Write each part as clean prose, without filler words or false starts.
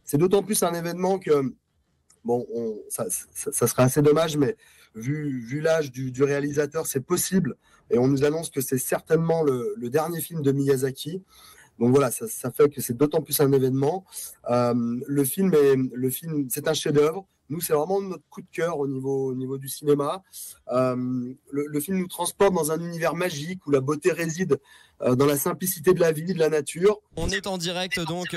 C'est d'autant plus un événement que, bon, ça serait assez dommage, mais vu l'âge du réalisateur, c'est possible. Et on nous annonce que c'est certainement le dernier film de Miyazaki. Donc voilà, ça fait que c'est d'autant plus un événement. Le film, c'est un chef-d'œuvre. Nous, c'est vraiment notre coup de cœur au niveau du cinéma. Le film nous transporte dans un univers magique où la beauté réside dans la simplicité de la vie, de la nature. On est en direct donc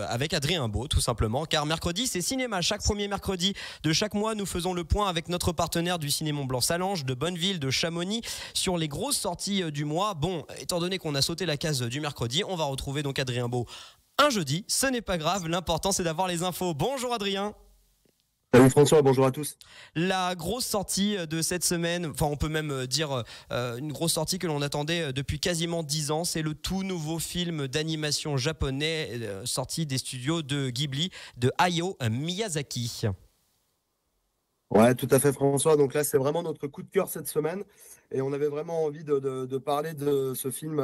avec Adrien Beau, tout simplement, car mercredi c'est cinéma. Chaque premier mercredi de chaque mois, nous faisons le point avec notre partenaire du Ciné Mont-Blanc-Salange, de Bonneville, de Chamonix, sur les grosses sorties du mois. Bon, étant donné qu'on a sauté la case du mercredi, on va retrouver donc Adrien Beau un jeudi. Ce n'est pas grave, l'important c'est d'avoir les infos. Bonjour Adrien. Salut François, bonjour à tous. La grosse sortie de cette semaine, enfin on peut même dire une grosse sortie que l'on attendait depuis quasiment 10 ans, c'est le tout nouveau film d'animation japonais sorti des studios de Ghibli, de Hayao Miyazaki. Ouais, tout à fait François. Donc là, c'est vraiment notre coup de cœur cette semaine. Et on avait vraiment envie de parler de ce film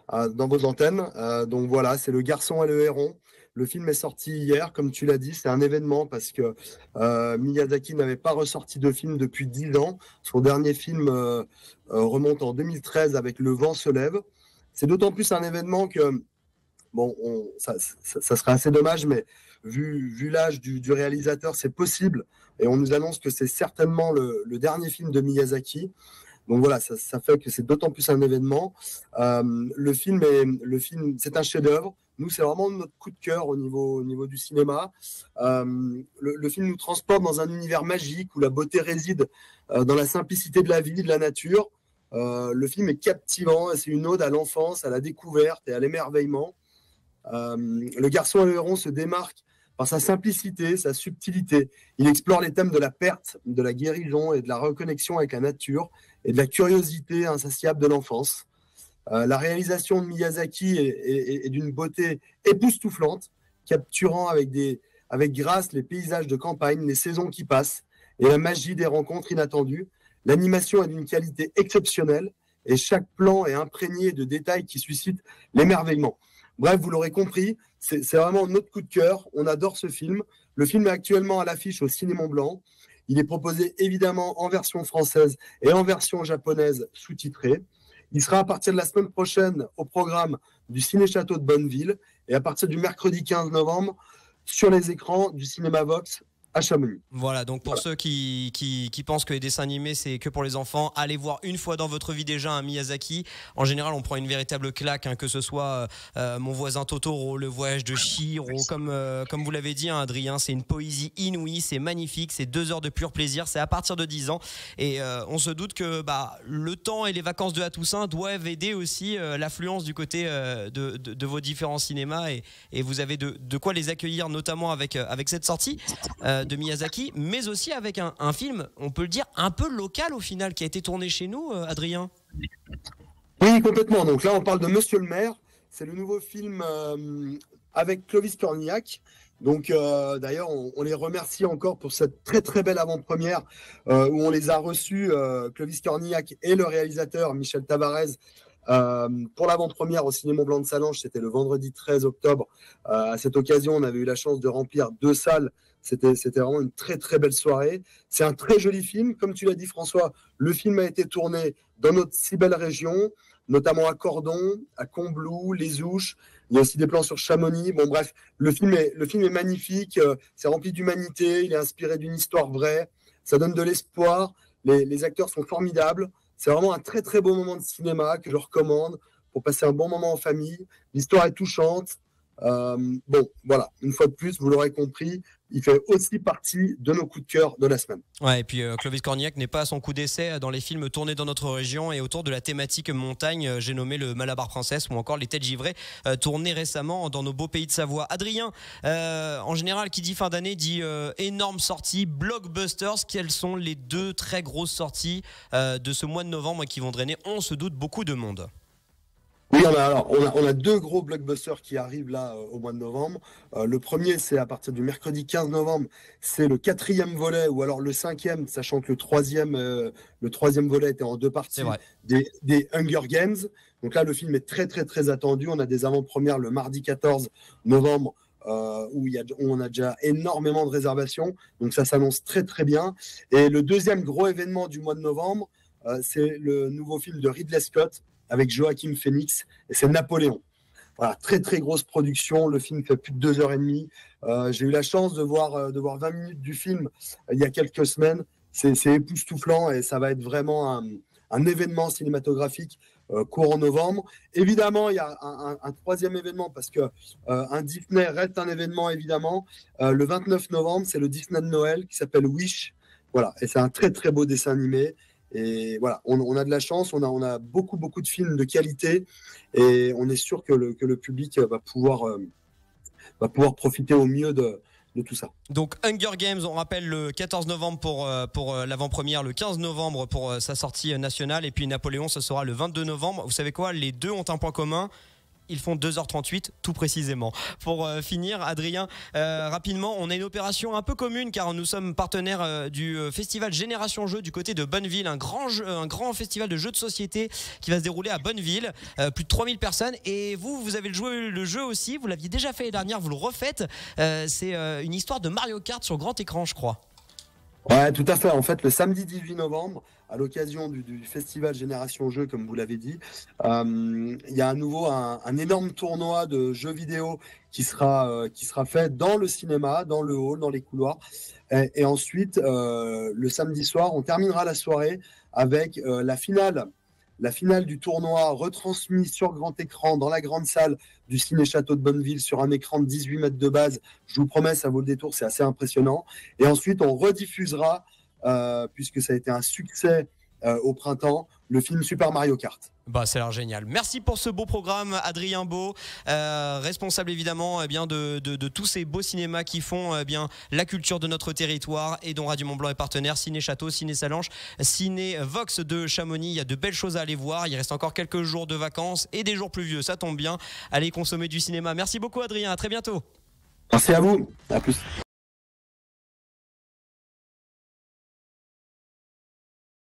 dans vos antennes. Donc voilà, c'est Le Garçon et le Héron. Le film est sorti hier, comme tu l'as dit, c'est un événement parce que Miyazaki n'avait pas ressorti de film depuis 10 ans. Son dernier film remonte en 2013 avec Le Vent se lève. C'est d'autant plus un événement que, bon, ça serait assez dommage, mais vu l'âge du réalisateur, c'est possible. Et on nous annonce que c'est certainement le dernier film de Miyazaki. Donc voilà, ça fait que c'est d'autant plus un événement. Le film, c'est un chef-d'œuvre. Nous, c'est vraiment notre coup de cœur au niveau du cinéma. Le film nous transporte dans un univers magique où la beauté réside dans la simplicité de la vie, de la nature. Le film est captivant. C'est une ode à l'enfance, à la découverte et à l'émerveillement. Le Garçon et le Héron se démarque par sa simplicité, sa subtilité. Il explore les thèmes de la perte, de la guérison et de la reconnexion avec la nature et de la curiosité insatiable de l'enfance. La réalisation de Miyazaki est d'une beauté époustouflante, capturant avec grâce les paysages de campagne, les saisons qui passent et la magie des rencontres inattendues. L'animation est d'une qualité exceptionnelle et chaque plan est imprégné de détails qui suscitent l'émerveillement. Bref, vous l'aurez compris, c'est vraiment notre coup de cœur. On adore ce film. Le film est actuellement à l'affiche au Ciné Mont-Blanc. Il est proposé évidemment en version française et en version japonaise sous-titrée. Il sera à partir de la semaine prochaine au programme du Ciné-Château de Bonneville et à partir du mercredi 15 novembre sur les écrans du Cinéma Vox à Chamonix. Voilà, donc pour ceux qui pensent que les dessins animés c'est que pour les enfants, allez voir une fois dans votre vie déjà un Miyazaki. En général, on prend une véritable claque, que ce soit Mon voisin Totoro, Le voyage de Chihiro, comme vous l'avez dit, Adrien, c'est une poésie inouïe, c'est magnifique, c'est 2 heures de pur plaisir, c'est à partir de 10 ans et on se doute que le temps et les vacances de la Toussaint doivent aider aussi l'affluence du côté de vos différents cinémas et vous avez de quoi les accueillir, notamment avec cette sortie de Miyazaki, mais aussi avec un film, on peut le dire, un peu local au final, qui a été tourné chez nous, Adrien. Oui, complètement. Donc là, on parle de Monsieur le maire. C'est le nouveau film avec Clovis Cornillac. Donc d'ailleurs, on les remercie encore pour cette très très belle avant-première où on les a reçus, Clovis Cornillac et le réalisateur Michel Tavares, pour l'avant-première au Ciné Mont-Blanc de Salange. C'était le vendredi 13 octobre. À cette occasion, on avait eu la chance de remplir 2 salles. C'était vraiment une très très belle soirée. C'est un très joli film. Comme tu l'as dit François, le film a été tourné dans notre si belle région, notamment à Cordon, à Combloux, les Ouches. Il y a aussi des plans sur Chamonix. Bon bref, le film est magnifique. C'est rempli d'humanité. Il est inspiré d'une histoire vraie. Ça donne de l'espoir. Les acteurs sont formidables. C'est vraiment un très très beau moment de cinéma que je recommande pour passer un bon moment en famille. L'histoire est touchante. Bon, voilà, une fois de plus, vous l'aurez compris, il fait aussi partie de nos coups de cœur de la semaine. Ouais, et puis Clovis Cornillac n'est pas à son coup d'essai dans les films tournés dans notre région et autour de la thématique montagne. J'ai nommé le Malabar Princesse ou encore les Têtes givrées tournées récemment dans nos beaux pays de Savoie. Adrien, en général, qui dit fin d'année dit énorme sortie, blockbusters. Quelles sont les 2 très grosses sorties de ce mois de novembre qui vont drainer, on se doute, beaucoup de monde? Oui, on a 2 gros blockbusters qui arrivent là au mois de novembre. Le premier, c'est à partir du mercredi 15 novembre, c'est le 4e volet, ou alors le 5e, sachant que le 3e volet était en 2 parties, des Hunger Games. Donc là, le film est très très très attendu. On a des avant-premières le mardi 14 novembre où on a déjà énormément de réservations. Donc ça s'annonce très très bien. Et le deuxième gros événement du mois de novembre, c'est le nouveau film de Ridley Scott avec Joaquin Phoenix, et c'est Napoléon. Voilà, très très grosse production. Le film fait plus de 2h30. J'ai eu la chance de voir 20 minutes du film il y a quelques semaines. C'est époustouflant et ça va être vraiment un événement cinématographique courant novembre. Évidemment, il y a un troisième événement parce que un Disney reste un événement, évidemment. Le 29 novembre, c'est le Disney de Noël qui s'appelle Wish. Voilà, et c'est un très très beau dessin animé. Et voilà, on a de la chance, on a beaucoup de films de qualité et on est sûr que le public va pouvoir profiter au mieux de tout ça. Donc Hunger Games, on rappelle le 14 novembre pour l'avant-première, le 15 novembre pour sa sortie nationale, et puis Napoléon, ce sera le 22 novembre. Vous savez quoi, les deux ont un point commun. Ils font 2h38 tout précisément. Pour finir, Adrien, rapidement, on a une opération un peu commune car nous sommes partenaires du festival Génération Jeux du côté de Bonneville, un grand festival de jeux de société qui va se dérouler à Bonneville, plus de 3000 personnes. Et vous avez joué le jeu aussi, vous l'aviez déjà fait l'année dernière, vous le refaites. C'est une histoire de Mario Kart sur grand écran, je crois. Ouais, tout à fait. En fait, le samedi 18 novembre, à l'occasion du festival Génération Jeux, comme vous l'avez dit, il y a à nouveau un énorme tournoi de jeux vidéo qui sera fait dans le cinéma, dans le hall, dans les couloirs. Et ensuite, le samedi soir, on terminera la soirée avec la finale du tournoi retransmise sur grand écran dans la grande salle du Ciné-Château de Bonneville sur un écran de 18 mètres de base. Je vous promets, ça vaut le détour, c'est assez impressionnant. Et ensuite, on rediffusera, puisque ça a été un succès au printemps, le film Super Mario Kart. Bah, ça a l'air génial. Merci pour ce beau programme, Adrien Beau, responsable évidemment de tous ces beaux cinémas qui font la culture de notre territoire et dont Radio Mont-Blanc est partenaire. Ciné Château, Ciné Salanches, Ciné Vox de Chamonix. Il y a de belles choses à aller voir. Il reste encore quelques jours de vacances et des jours pluvieux. Ça tombe bien. Allez consommer du cinéma. Merci beaucoup, Adrien. À très bientôt. Merci à vous. À plus.